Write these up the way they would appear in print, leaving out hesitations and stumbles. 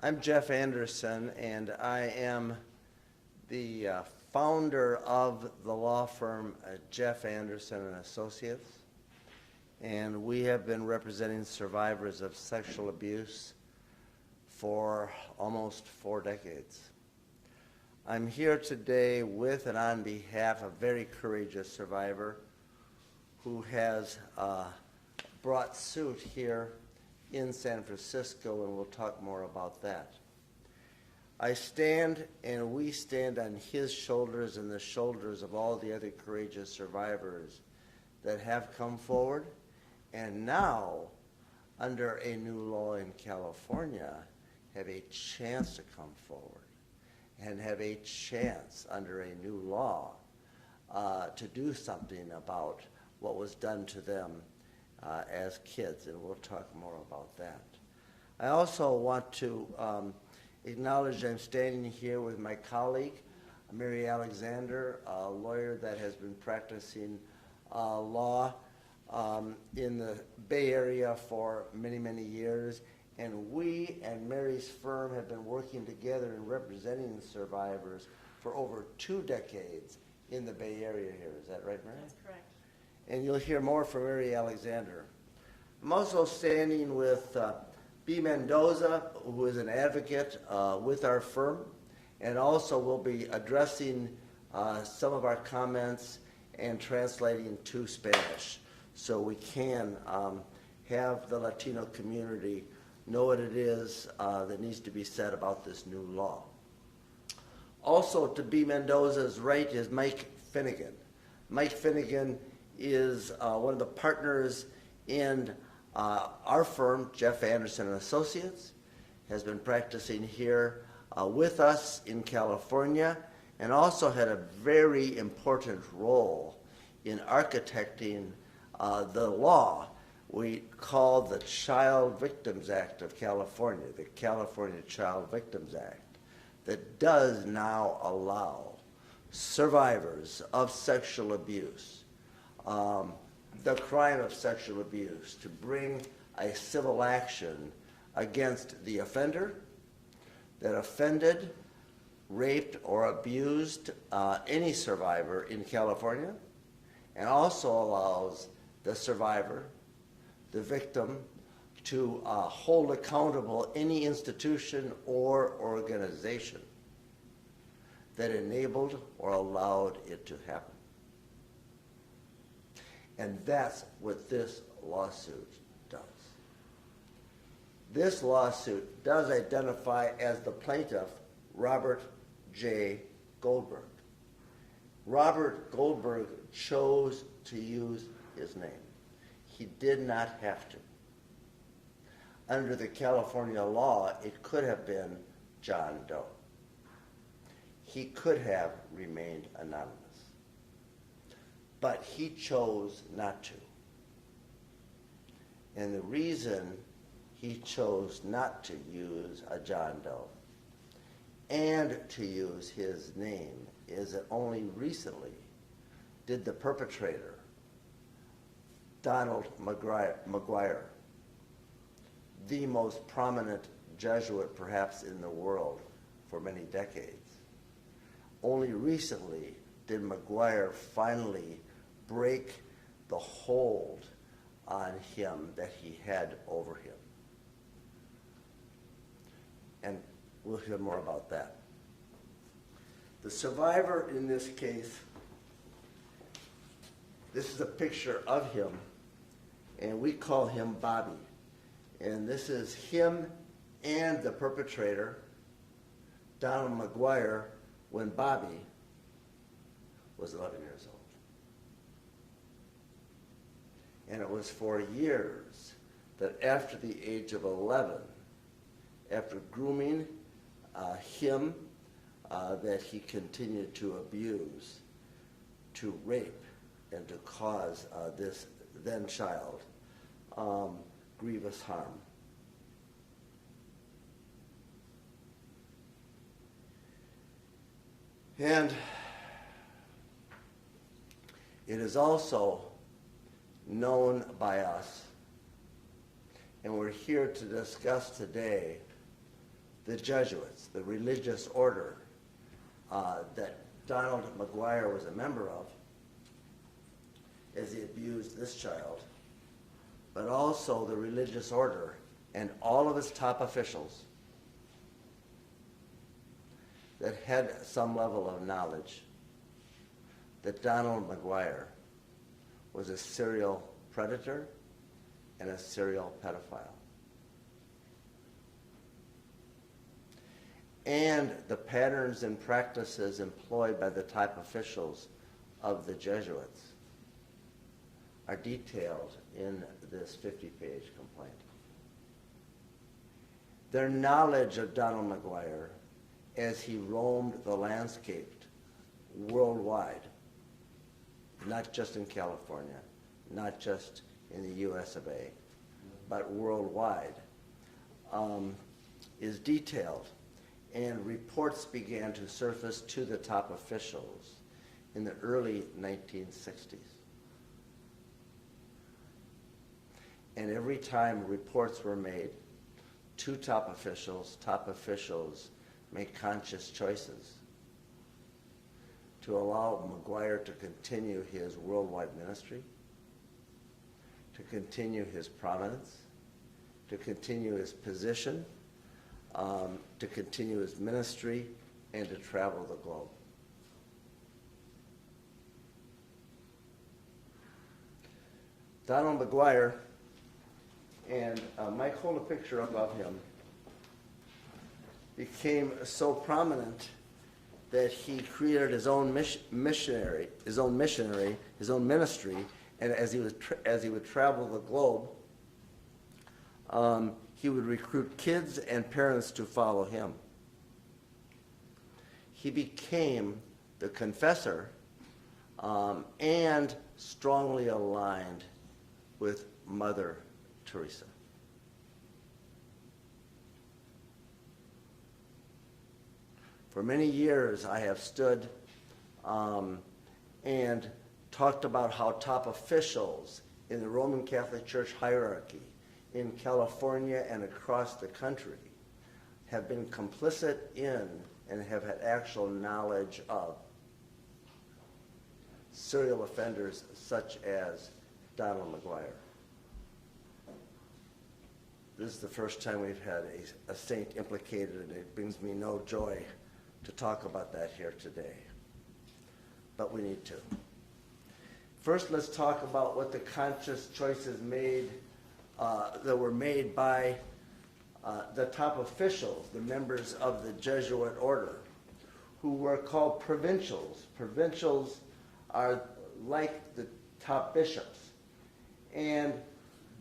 I'm Jeff Anderson, and I am the founder of the law firm Jeff Anderson and Associates, and we have been representing survivors of sexual abuse for almost 4 decades. I'm here today with and on behalf of a very courageous survivor who has brought suit here in San Francisco, and we'll talk more about that. I stand and we stand on his shoulders and the shoulders of all the other courageous survivors that have come forward and now, under a new law in California, have a chance to come forward and have a chance under a new law to do something about what was done to them as kids, and we'll talk more about that. I also want to acknowledge I'm standing here with my colleague, Mary Alexander, a lawyer that has been practicing law in the Bay Area for many, many years, and we and Mary's firm have been working together in representing survivors for over 2 decades in the Bay Area here. Is that right, Mary? That's correct. And you'll hear more from Mary Alexander. I'm also standing with B. Mendoza, who is an advocate with our firm, and also will be addressing some of our comments and translating to Spanish, so we can have the Latino community know what it is that needs to be said about this new law. Also to B. Mendoza's right is Mike Finnegan. Mike Finnegan is one of the partners in our firm, Jeff Anderson and Associates, has been practicing here with us in California, and also had a very important role in architecting the law we call the Child Victims Act of California, the California Child Victims Act, that does now allow survivors of sexual abuse, the crime of sexual abuse, to bring a civil action against the offender that offended, raped, or abused any survivor in California, and also allows the survivor, the victim, to hold accountable any institution or organization that enabled or allowed it to happen. And that's what this lawsuit does. This lawsuit does identify as the plaintiff Robert J. Goldberg. Robert Goldberg chose to use his name. He did not have to. Under the California law, it could have been John Doe. He could have remained anonymous. But he chose not to. And the reason he chose not to use a John Doe and to use his name is that only recently did the perpetrator, Donald McGuire, the most prominent Jesuit perhaps in the world for many decades, only recently did McGuire finally break the hold on him that he had over him. And we'll hear more about that. The survivor in this case, this is a picture of him, and we call him Bobby. And this is him and the perpetrator, Donald McGuire, when Bobby was 11 years old. And it was for years that after the age of 11, after grooming him, that he continued to abuse, to rape, and to cause this then child grievous harm. And it is also known by us, and we're here to discuss today the Jesuits, the religious order that Donald McGuire was a member of, as he abused this child, but also the religious order and all of its top officials that had some level of knowledge that Donald McGuire was a serial predator and a serial pedophile. And the patterns and practices employed by the top officials of the Jesuits are detailed in this 50-page complaint. Their knowledge of Donald McGuire as he roamed the landscape worldwide, not just in California, not just in the US of A, but worldwide, is detailed. And reports began to surface to the top officials in the early 1960s. And every time reports were made to top officials made conscious choices to allow McGuire to continue his worldwide ministry, to continue his prominence, to continue his position, to continue his ministry, and to travel the globe. Donald McGuire, and Mike, hold a picture up of him, became so prominent that he created his own ministry, and as he would travel the globe, he would recruit kids and parents to follow him. He became the confessor and strongly aligned with Mother Teresa. For many years, I have stood and talked about how top officials in the Roman Catholic Church hierarchy in California and across the country have been complicit in and have had actual knowledge of serial offenders such as Donald McGuire. This is the first time we've had a saint implicated, and it brings me no joy to talk about that here today. But we need to. First, let's talk about what the conscious choices that were made by the top officials, the members of the Jesuit order, who were called provincials. Provincials are like the top bishops. And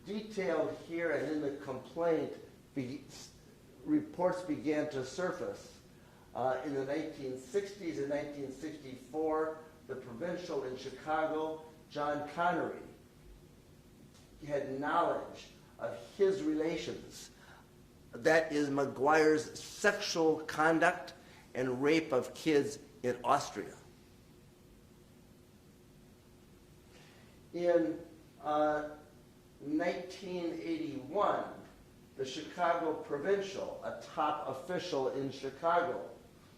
detailed here and in the complaint, reports began to surface in the 1960s and 1964. The provincial in Chicago, John Connery, had knowledge of his relations. That is McGuire's sexual conduct and rape of kids in Austria. In 1981, the Chicago provincial, a top official in Chicago,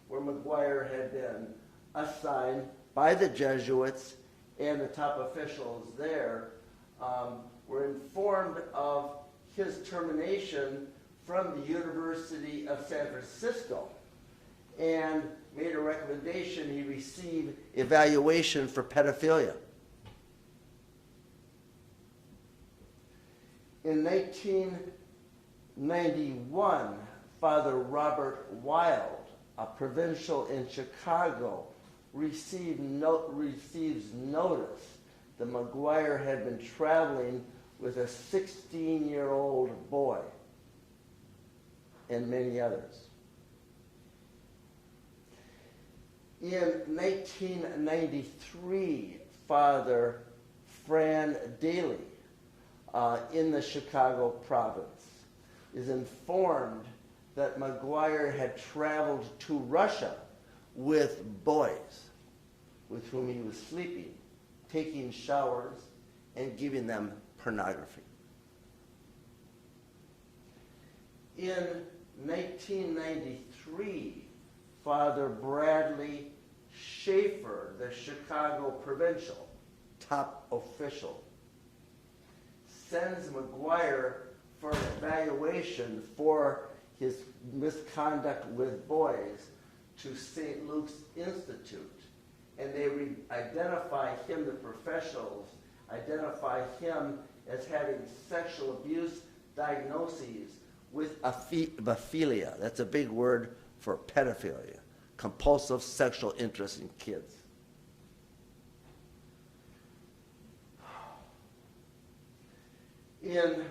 where McGuire had been assigned by the Jesuits and the top officials there, were informed of his termination from the University of San Francisco and made a recommendation he receive evaluation for pedophilia. In 1991, Father Robert Wild, a provincial in Chicago, receives notice that McGuire had been traveling with a 16-year-old boy and many others. In 1993, Father Fran Daly in the Chicago province is informed that McGuire had traveled to Russia with boys with whom he was sleeping, taking showers, and giving them pornography. In 1993, Father Bradley Schaefer, the Chicago provincial top official, sends McGuire for an evaluation for his misconduct with boys to St. Luke's Institute. And they identify him, the professionals, identify him as having sexual abuse diagnoses with aphilia. That's a big word for pedophilia, compulsive sexual interest in kids. In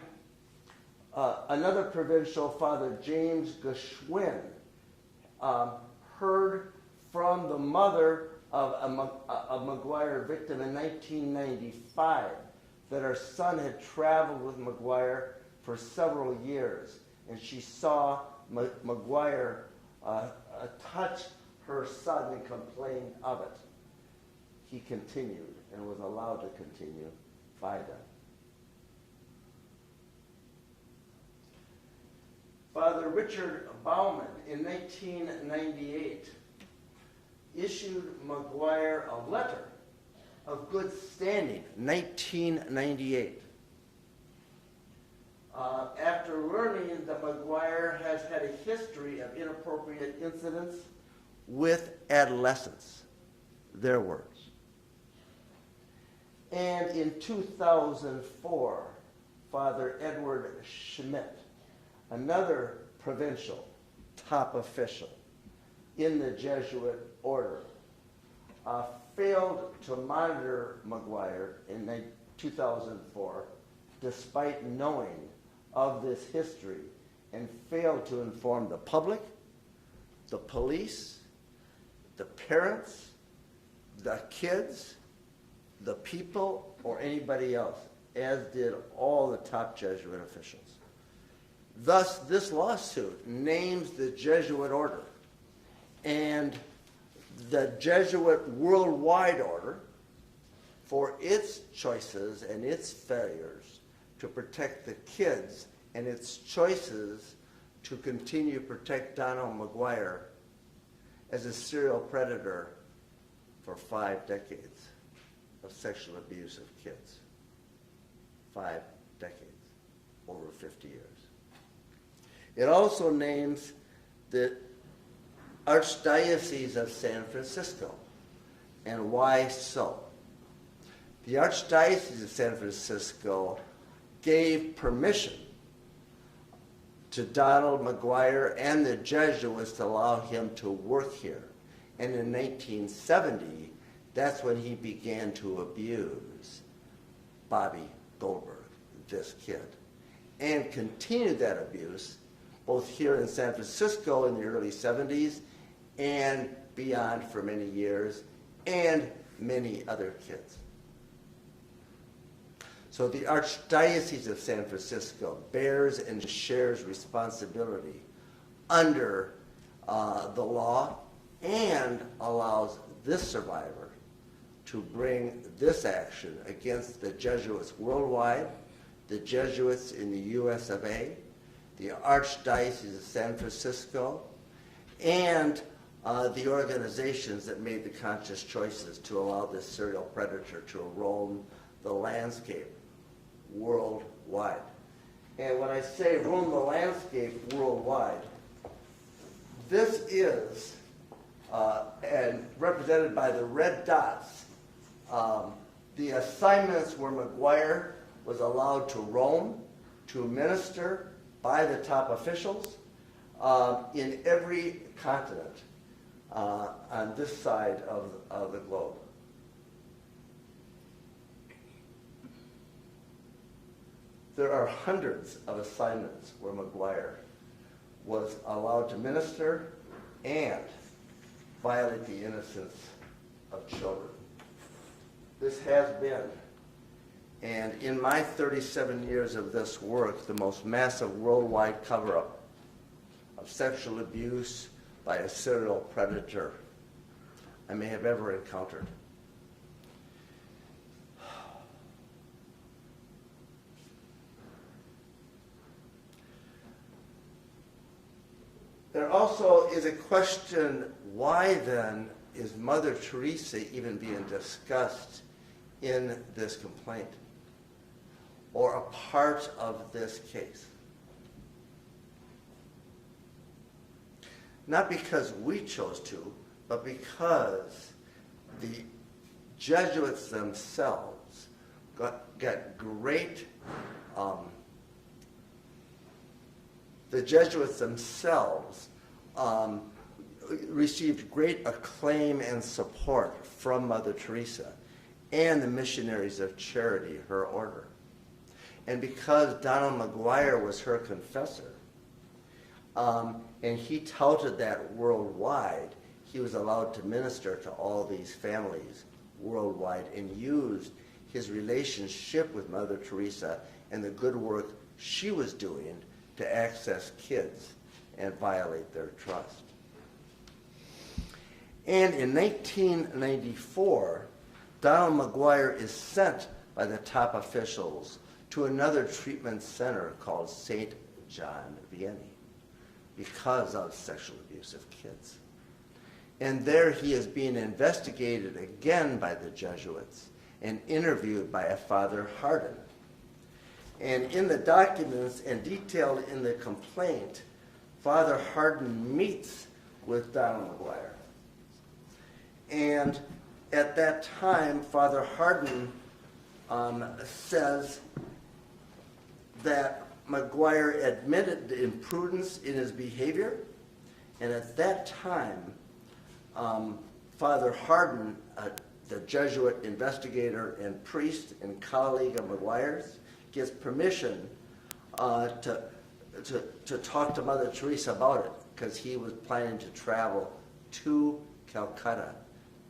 another provincial, Father James Geschwin heard from the mother of a McGuire victim in 1995 that her son had traveled with McGuire for several years, and she saw McGuire touch her son and complain of it. He continued and was allowed to continue by them. Father Richard Bauman in 1998 issued McGuire a letter of good standing, 1998. After learning that McGuire has had a history of inappropriate incidents with adolescents, their words. And in 2004, Father Edward Schmidt, another provincial top official in the Jesuit order, failed to monitor McGuire in 2004 despite knowing of this history, and failed to inform the public, the police, the parents, the kids, the people, or anybody else, as did all the top Jesuit officials. Thus, this lawsuit names the Jesuit order and the Jesuit worldwide order for its choices and its failures to protect the kids, and its choices to continue to protect Donald McGuire as a serial predator for 5 decades of sexual abuse of kids. 5 decades, over 50 years. It also names the Archdiocese of San Francisco. And why so? The Archdiocese of San Francisco gave permission to Donald McGuire and the Jesuits to allow him to work here. And in 1970, that's when he began to abuse Bobby Goldberg, this kid, and continued that abuse both here in San Francisco in the early 70s and beyond for many years, and many other kids. So the Archdiocese of San Francisco bears and shares responsibility under the law, and allows this survivor to bring this action against the Jesuits worldwide, the Jesuits in the US of A, the Archdiocese of San Francisco, and the organizations that made the conscious choices to allow this serial predator to roam the landscape worldwide. And when I say roam the landscape worldwide, this is, and represented by the red dots, the assignments where McGuire was allowed to roam, to minister by the top officials in every continent on this side of the globe. There are hundreds of assignments where McGuire was allowed to minister and violate the innocence of children. This has been, and in my 37 years of this work, the most massive worldwide cover-up of sexual abuse by a serial predator I may have ever encountered. There also is a question, why then is Mother Teresa even being discussed in this complaint or a part of this case? Not because we chose to, but because the Jesuits themselves got great, received great acclaim and support from Mother Teresa and the Missionaries of Charity, her order. And because Donald McGuire was her confessor, and he touted that worldwide, he was allowed to minister to all these families worldwide and used his relationship with Mother Teresa and the good work she was doing to access kids and violate their trust. And in 1994, Donald McGuire is sent by the top officials to another treatment center called St. John Vianney because of sexual abuse of kids. And there he is being investigated again by the Jesuits and interviewed by a Father Hardin. And in the documents and detailed in the complaint, Father Hardin meets with Donald McGuire. And at that time, Father Hardin says that McGuire admitted the imprudence in his behavior, and at that time, Father Hardin, the Jesuit investigator and priest and colleague of McGuire's, gets permission to talk to Mother Teresa about it, because he was planning to travel to Calcutta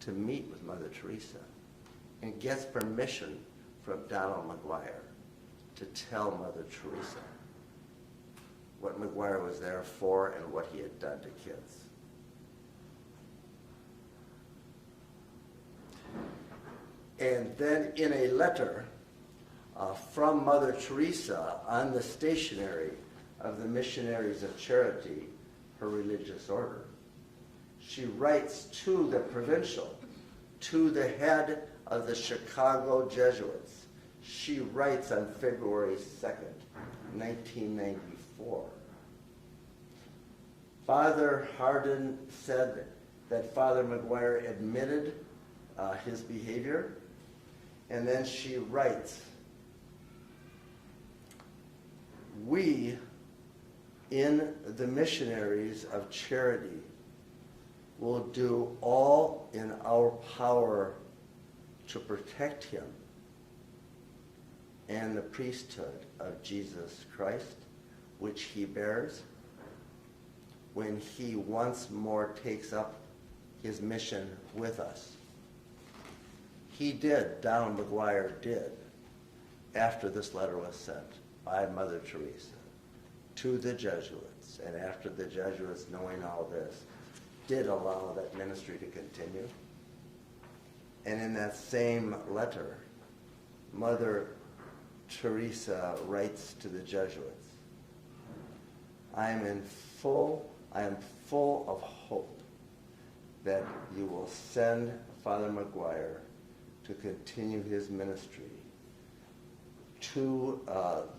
to meet with Mother Teresa, and gets permission from Donald McGuire to tell Mother Teresa what McGuire was there for and what he had done to kids. And then in a letter from Mother Teresa on the stationery of the Missionaries of Charity, her religious order, she writes to the provincial, to the head of the Chicago Jesuits. She writes on February 2nd, 1994. Father Hardin said that Father McGuire admitted his behavior, and then she writes, "We, in the Missionaries of Charity, will do all in our power to protect him and the priesthood of Jesus Christ, which he bears, when he once more takes up his mission with us." He did, Donald McGuire did, after this letter was sent by Mother Teresa to the Jesuits, and after the Jesuits, knowing all this, did allow that ministry to continue. And in that same letter, Mother Teresa writes to the Jesuits, I am full of hope that you will send Father McGuire to continue his ministry to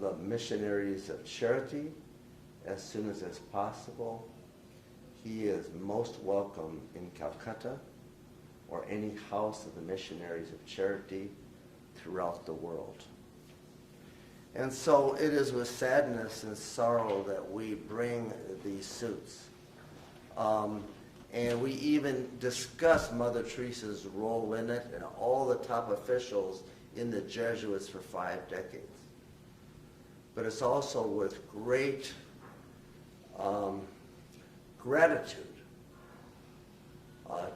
the Missionaries of Charity as soon as possible. He is most welcome in Calcutta or any house of the Missionaries of Charity throughout the world. And so it is with sadness and sorrow that we bring these suits. And we even discuss Mother Teresa's role in it and all the top officials in the Jesuits for 5 decades. But it's also with great gratitude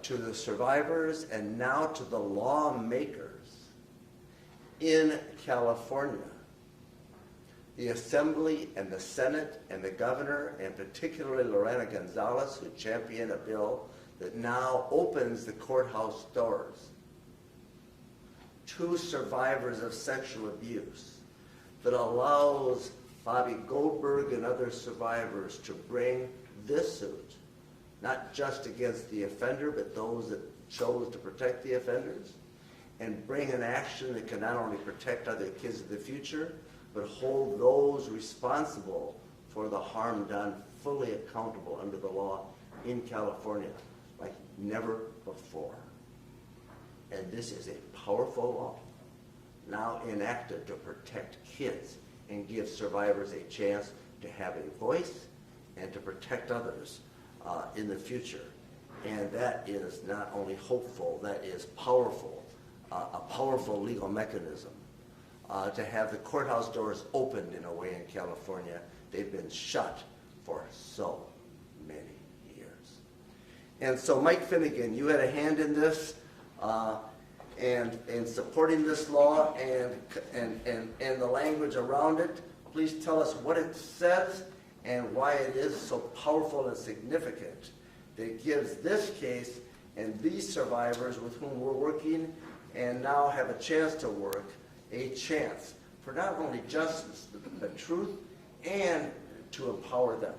to the survivors and now to the lawmakers in California, the Assembly and the Senate and the governor, and particularly Lorena Gonzalez, who championed a bill that now opens the courthouse doors to survivors of sexual abuse, that allows Bobby Goldberg and other survivors to bring this suit, not just against the offender, but those that chose to protect the offenders, and bring an action that can not only protect other kids in the future, but hold those responsible for the harm done fully accountable under the law in California, like never before. And this is a powerful law, now enacted to protect kids and give survivors a chance to have a voice and to protect others in the future. And that is not only hopeful, that is powerful, a powerful legal mechanism to have the courthouse doors opened in a way in California. They've been shut for so many years. And so Mike Finnegan, you had a hand in this and in supporting this law and the language around it. Please tell us what it says and why it is so powerful and significant that it gives this case and these survivors with whom we're working and now have a chance to work, a chance for not only justice, but truth, and to empower them.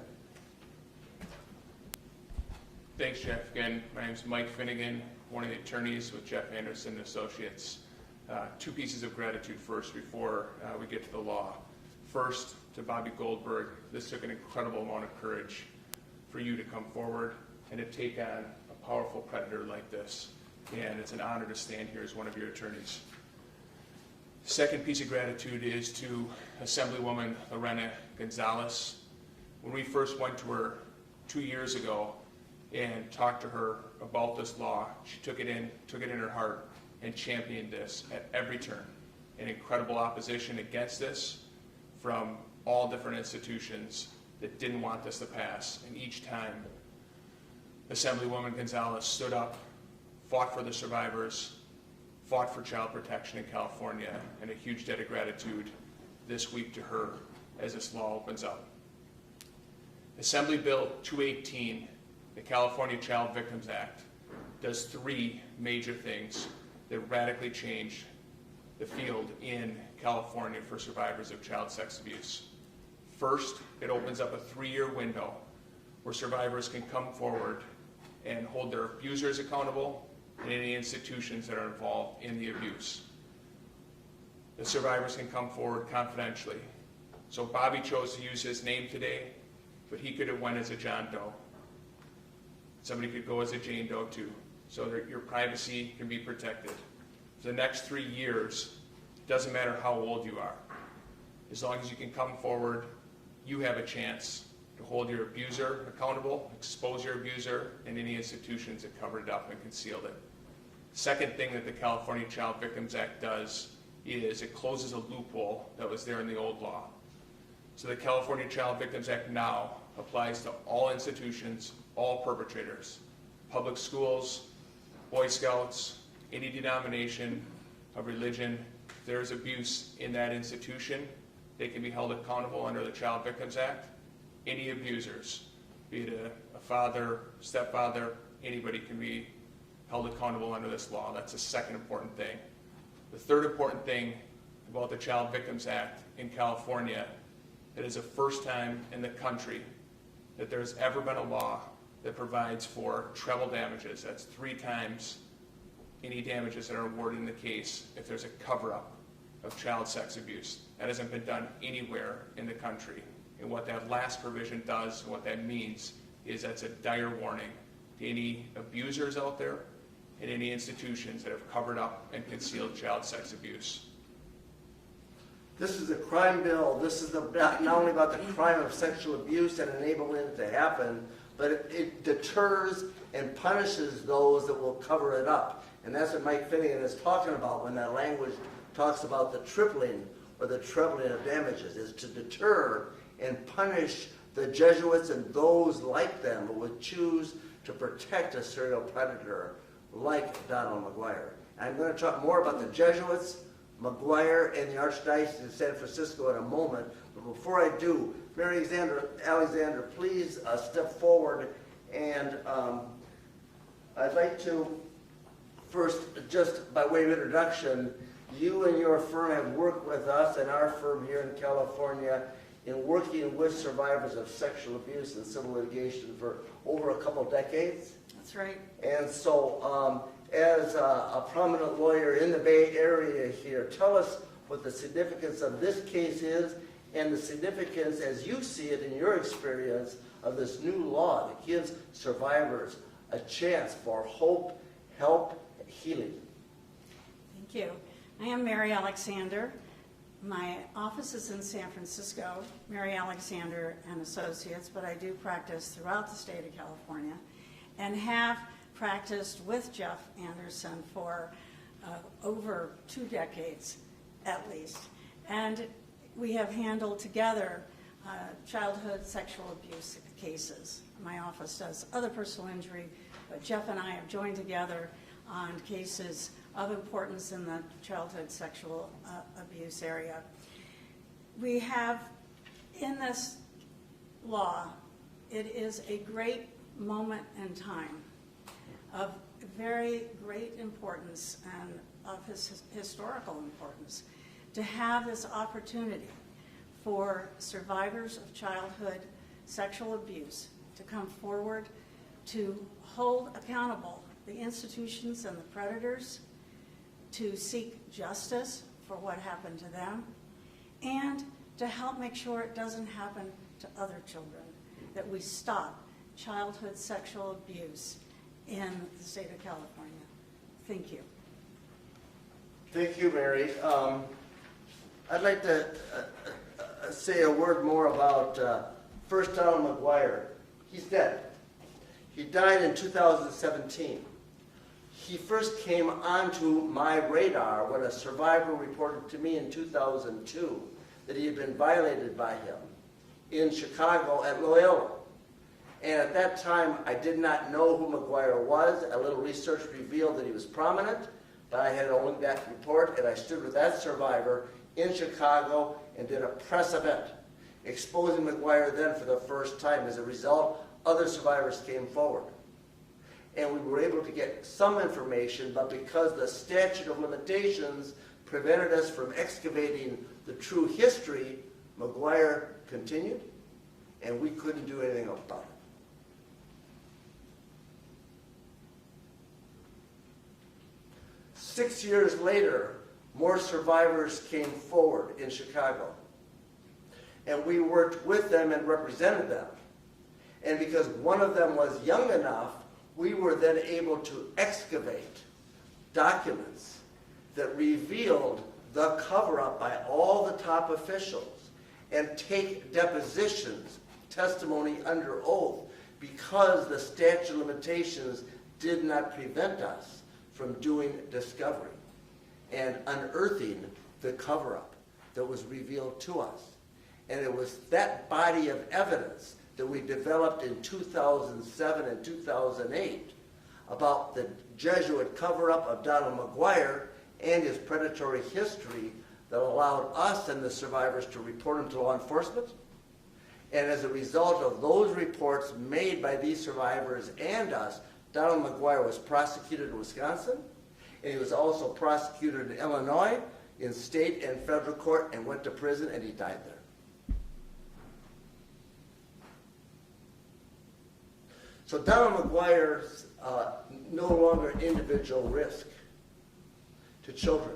Thanks, Jeff. Again, my name is Mike Finnegan, one of the attorneys with Jeff Anderson and Associates. Two pieces of gratitude first before we get to the law. First, to Bobby Goldberg, this took an incredible amount of courage for you to come forward and to take on a powerful predator like this. And it's an honor to stand here as one of your attorneys. Second piece of gratitude is to Assemblywoman Lorena Gonzalez. When we first went to her 2 years ago and talked to her about this law, she took it in her heart and championed this at every turn. An incredible opposition against this from all different institutions that didn't want this to pass. And each time, Assemblywoman Gonzalez stood up, fought for the survivors, fought for child protection in California, and a huge debt of gratitude this week to her as this law opens up. Assembly Bill 218, the California Child Victims Act, does three major things that radically change the field in California for survivors of child sex abuse. First, it opens up a 3-year window where survivors can come forward and hold their abusers accountable and any institutions that are involved in the abuse. The survivors can come forward confidentially. So Bobby chose to use his name today, but he could have went as a John Doe. Somebody could go as a Jane Doe too, so that your privacy can be protected. For the next 3 years, it doesn't matter how old you are. As long as you can come forward, you have a chance to hold your abuser accountable, expose your abuser, and any institutions that covered it up and concealed it. Second thing that the California Child Victims Act does is it closes a loophole that was there in the old law. So the California Child Victims Act now applies to all institutions, all perpetrators, public schools, Boy Scouts, any denomination of religion. If there is abuse in that institution, they can be held accountable under the Child Victims Act. Any abusers, be it a father, stepfather, anybody can be held accountable under this law. That's the second important thing. The third important thing about the Child Victims Act in California, it is the first time in the country that there's ever been a law that provides for treble damages. That's 3 times any damages that are awarded in the case if there's a cover-up of child sex abuse. That hasn't been done anywhere in the country. And what that last provision does, and what that means, is that's a dire warning to any abusers out there and any institutions that have covered up and concealed child sex abuse. This is a crime bill. This is not only about the crime of sexual abuse and enabling it to happen, but it deters and punishes those that will cover it up. And that's what Mike Finnegan is talking about when that language talks about the tripling or the trebling of damages, is to deter and punish the Jesuits and those like them who would choose to protect a serial predator like Donald McGuire. I'm going to talk more about the Jesuits, McGuire, and the Archdiocese of San Francisco in a moment. But before I do, Mary Alexander, please step forward. And I'd like to first, just by way of introduction, you and your firm have worked with us and our firm here in California in working with survivors of sexual abuse and civil litigation for over a couple decades. That's right. And so, as a prominent lawyer in the Bay Area here, tell us what the significance of this case is and the significance, as you see it in your experience, of this new law that gives survivors a chance for hope, help, healing. Thank you. I am Mary Alexander. My office is in San Francisco, Mary Alexander and Associates, but I do practice throughout the state of California and have practiced with Jeff Anderson for over 2 decades at least. And we have handled together childhood sexual abuse cases. My office does other personal injury, but Jeff and I have joined together on cases of importance in the childhood sexual abuse area. We have, in this law, it is a great moment in time of very great importance and of historical importance to have this opportunity for survivors of childhood sexual abuse to come forward to hold accountable the institutions and the predators, to seek justice for what happened to them, and to help make sure it doesn't happen to other children, that we stop childhood sexual abuse in the state of California. Thank you. Thank you, Mary. I'd like to say a word more about first Donald McGuire. He's dead. He died in 2017. He first came onto my radar when a survivor reported to me in 2002 that he had been violated by him in Chicago at Loyola. And at that time, I did not know who McGuire was. A little research revealed that he was prominent, but I had only that report, and I stood with that survivor in Chicago and did a press event exposing McGuire then for the first time. As a result, other survivors came forward. And we were able to get some information, but because the statute of limitations prevented us from excavating the true history, McGuire continued, and we couldn't do anything about it. Six years later, more survivors came forward in Chicago. And we worked with them and represented them. And because one of them was young enough, we were then able to excavate documents that revealed the cover-up by all the top officials and take depositions, testimony under oath, because the statute of limitations did not prevent us from doing discovery and unearthing the cover-up that was revealed to us. And it was that body of evidence that we developed in 2007 and 2008 about the Jesuit cover-up of Donald McGuire and his predatory history that allowed us and the survivors to report him to law enforcement. And as a result of those reports made by these survivors and us, Donald McGuire was prosecuted in Wisconsin, and he was also prosecuted in Illinois, in state and federal court, and went to prison, and he died there. So Donald McGuire's no longer an individual risk to children.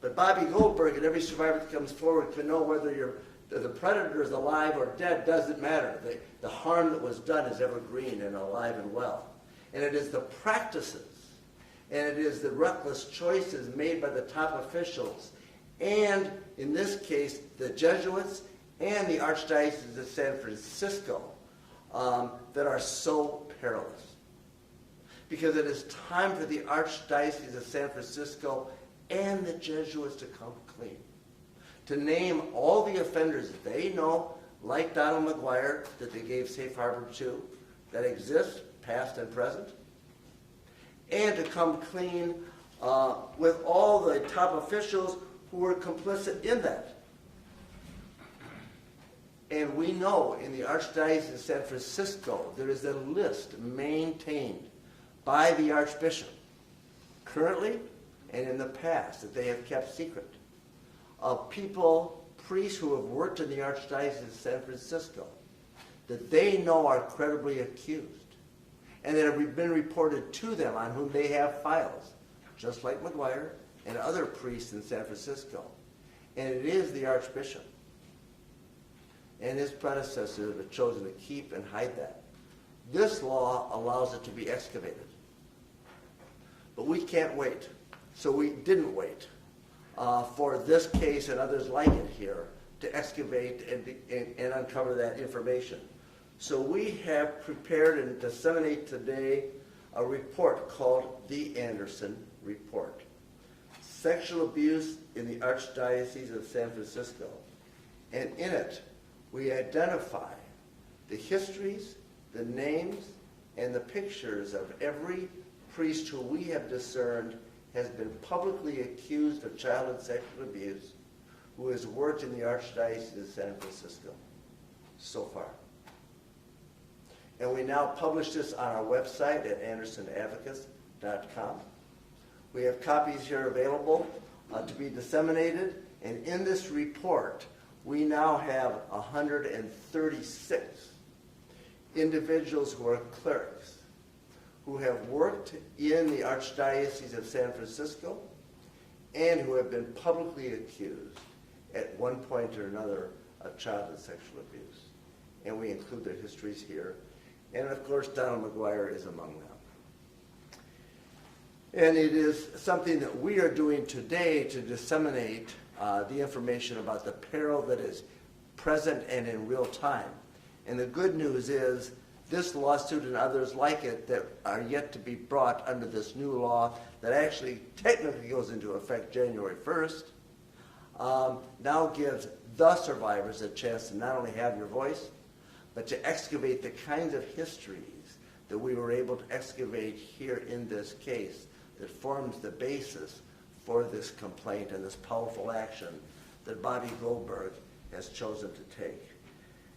But Bobby Goldberg and every survivor that comes forward can know whether the predator is alive or dead doesn't matter. The harm that was done is evergreen and alive and well. And it is the practices and it is the reckless choices made by the top officials and, in this case, the Jesuits and the Archdiocese of San Francisco that are so perilous. Because it is time for the Archdiocese of San Francisco and the Jesuits to come clean. To name all the offenders that they know, like Donald McGuire, that they gave safe harbor to, that exist, past and present. And to come clean with all the top officials who were complicit in that. And we know in the Archdiocese of San Francisco, there is a list maintained by the Archbishop, currently and in the past, that they have kept secret, of people priests who have worked in the Archdiocese of San Francisco that they know are credibly accused and that have been reported to them on whom they have files, just like McGuire and other priests in San Francisco. And it is the Archbishop and his predecessors have chosen to keep and hide that. This law allows it to be excavated. But we can't wait. So we didn't wait for this case and others like it here to excavate and uncover that information. So we have prepared and disseminate today a report called the Anderson Report. Sexual abuse in the Archdiocese of San Francisco. And in it, we identify the histories, the names, and the pictures of every priest who we have discerned has been publicly accused of child and sexual abuse, who has worked in the Archdiocese of San Francisco so far. And we now publish this on our website at andersonadvocates.com. We have copies here available to be disseminated, and in this report, we now have 136 individuals who are clerics who have worked in the Archdiocese of San Francisco and who have been publicly accused at one point or another of child and sexual abuse. And we include their histories here. And of course, Donald McGuire is among them. And it is something that we are doing today to disseminate the information about the peril that is present and in real time. And the good news is this lawsuit and others like it that are yet to be brought under this new law that actually technically goes into effect January 1st, now gives the survivors a chance to not only have your voice, but to excavate the kinds of histories that we were able to excavate here in this case that forms the basis for this complaint and this powerful action that Bobby Goldberg has chosen to take.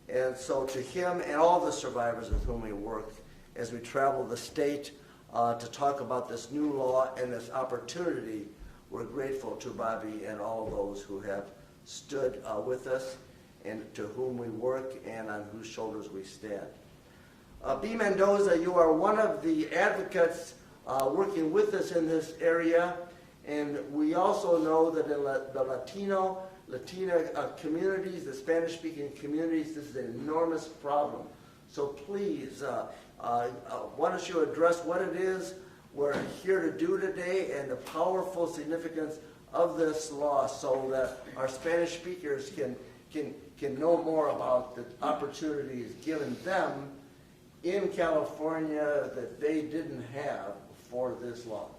And so to him and all the survivors with whom we work as we travel the state to talk about this new law and this opportunity, we're grateful to Bobby and all those who have stood with us and to whom we work and on whose shoulders we stand. B. Mendoza, you are one of the advocates working with us in this area, and we also know that in the Latina communities, the Spanish-speaking communities, this is an enormous problem. So please, why don't you address what it is we're here to do today and the powerful significance of this law so that our Spanish speakers can know more about the opportunities given them in California that they didn't have before this law.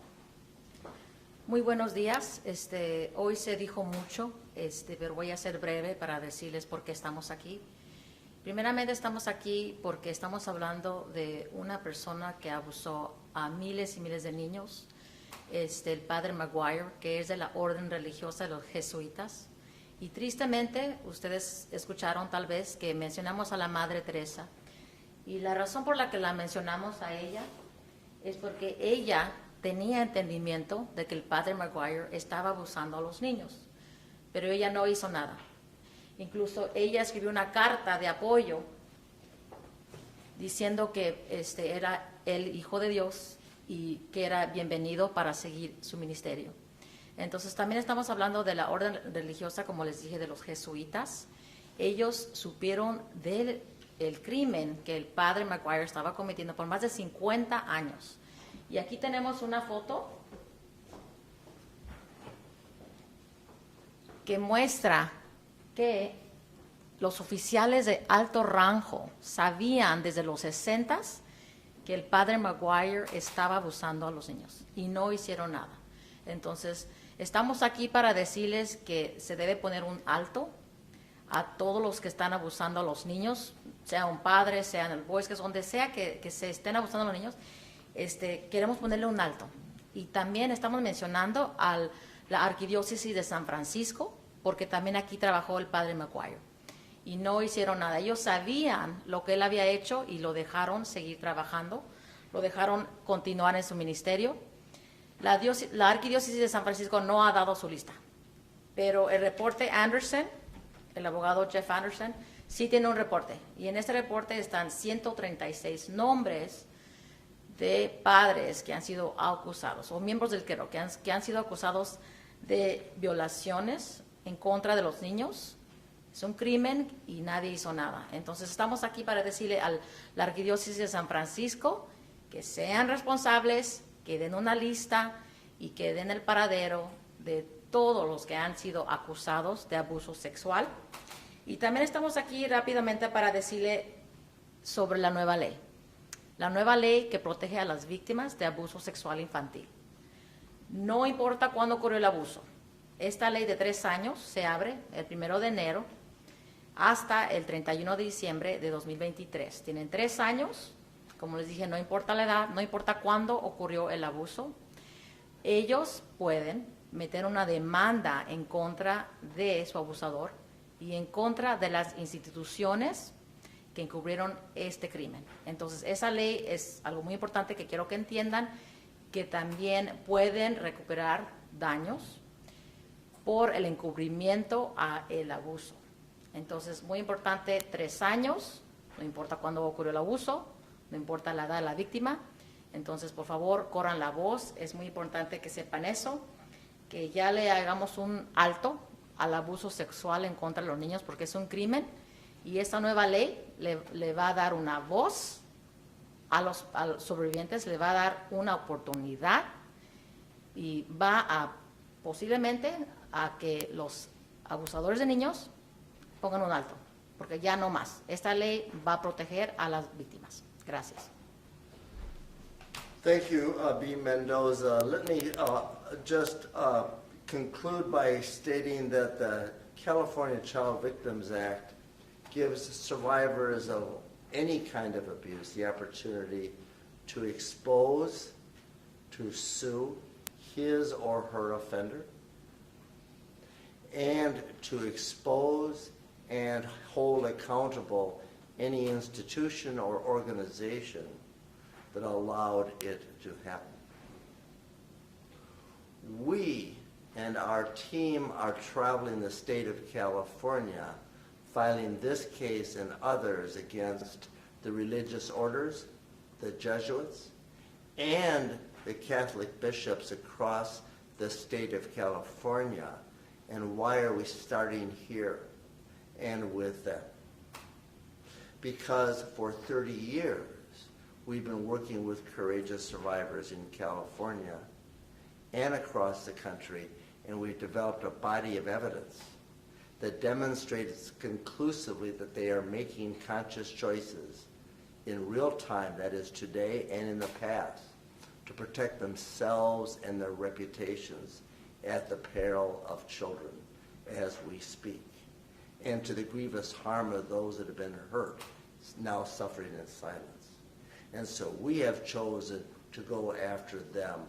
Muy buenos días. Hoy se dijo mucho, pero voy a ser breve para decirles por qué estamos aquí. Primeramente estamos aquí porque estamos hablando de una persona que abusó a miles y miles de niños, el padre McGuire, que es de la orden religiosa de los jesuitas. Y tristemente, ustedes escucharon tal vez que mencionamos a la Madre Teresa. Y la razón por la que la mencionamos a ella es porque ella tenía entendimiento de que el padre McGuire estaba abusando a los niños, pero ella no hizo nada. Incluso ella escribió una carta de apoyo diciendo que era el Hijo de Dios y que era bienvenido para seguir su ministerio. Entonces también estamos hablando de la orden religiosa, como les dije, de los jesuitas. Ellos supieron del crimen que el padre McGuire estaba cometiendo por más de 50 años. Y aquí tenemos una foto que muestra que los oficiales de alto rango sabían desde los 60s que el padre McGuire estaba abusando a los niños y no hicieron nada. Entonces, estamos aquí para decirles que se debe poner un alto a todos los que están abusando a los niños, sea un padre, sea en el bosque, donde sea que se estén abusando a los niños. Queremos ponerle un alto. Y también estamos mencionando a la Arquidiócesis de San Francisco, porque también aquí trabajó el padre McGuire. Y no hicieron nada. Ellos sabían lo que él había hecho y lo dejaron seguir trabajando, lo dejaron continuar en su ministerio. La Arquidiócesis de San Francisco no ha dado su lista, pero el reporte Anderson el abogado Jeff Anderson, sí tiene un reporte. Y en este reporte están 136 nombres de padres que han sido acusados, o miembros del clero que han sido acusados de violaciones en contra de los niños. Es un crimen y nadie hizo nada. Entonces estamos aquí para decirle a la Arquidiócesis de San Francisco que sean responsables, que den una lista y que den el paradero de todos los que han sido acusados de abuso sexual. Y también estamos aquí rápidamente para decirle sobre la nueva ley. La nueva ley que protege a las víctimas de abuso sexual infantil. No importa cuándo ocurrió el abuso. Esta ley de 3 años se abre el 1 de enero hasta el 31 de diciembre de 2023. Tienen 3 años, como les dije, no importa la edad, no importa cuándo ocurrió el abuso. Ellos pueden meter una demanda en contra de su abusador y en contra de las instituciones que encubrieron este crimen. Entonces, esa ley es algo muy importante que quiero que entiendan, que también pueden recuperar daños por el encubrimiento a el abuso. Entonces, muy importante, 3 años, no importa cuándo ocurrió el abuso, no importa la edad de la víctima. Entonces, por favor, corran la voz, es muy importante que sepan eso, que ya le hagamos un alto al abuso sexual en contra de los niños, porque es un crimen, y esta nueva ley le va a dar una voz a los sobrevivientes, le va a dar una oportunidad y va a posiblemente a que los abusadores de niños pongan un alto, porque ya no más. Esta ley va a proteger a las víctimas. Gracias. Thank you, B. Mendoza. Let me just conclude by stating that the California Child Victims Act gives survivors of any kind of abuse the opportunity to expose, to sue his or her offender, and to expose and hold accountable any institution or organization that allowed it to happen. We and our team are traveling the state of California, filing this case and others against the religious orders, the Jesuits, and the Catholic bishops across the state of California. And why are we starting here and with them? Because for 30 years, we've been working with courageous survivors in California and across the country, and we've developed a body of evidence that demonstrates conclusively that they are making conscious choices in real time, that is today and in the past, to protect themselves and their reputations at the peril of children as we speak, and to the grievous harm of those that have been hurt, now suffering in silence. And so we have chosen to go after them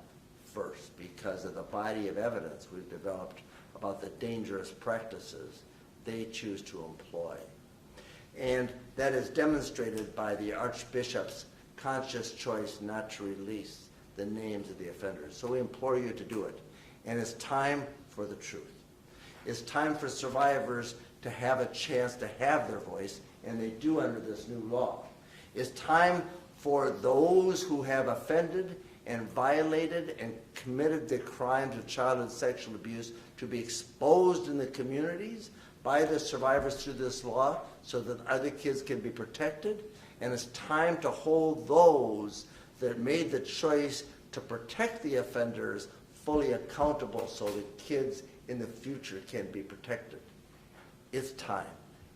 first because of the body of evidence we've developed about the dangerous practices they choose to employ. And that is demonstrated by the Archbishop's conscious choice not to release the names of the offenders. So we implore you to do it. And it's time for the truth. It's time for survivors to have a chance to have their voice, and they do under this new law. It's time for those who have offended and violated and committed the crimes of childhood sexual abuse to be exposed in the communities by the survivors through this law so that other kids can be protected. And it's time to hold those that made the choice to protect the offenders fully accountable so that kids in the future can be protected. It's time.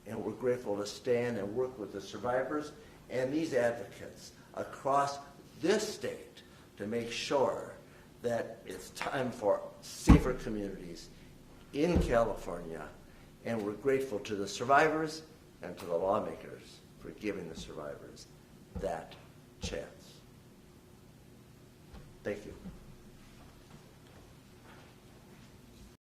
And we're grateful to stand and work with the survivors and these advocates across this state to make sure that it's time for safer communities in California. And we're grateful to the survivors and to the lawmakers for giving the survivors that chance. Thank you.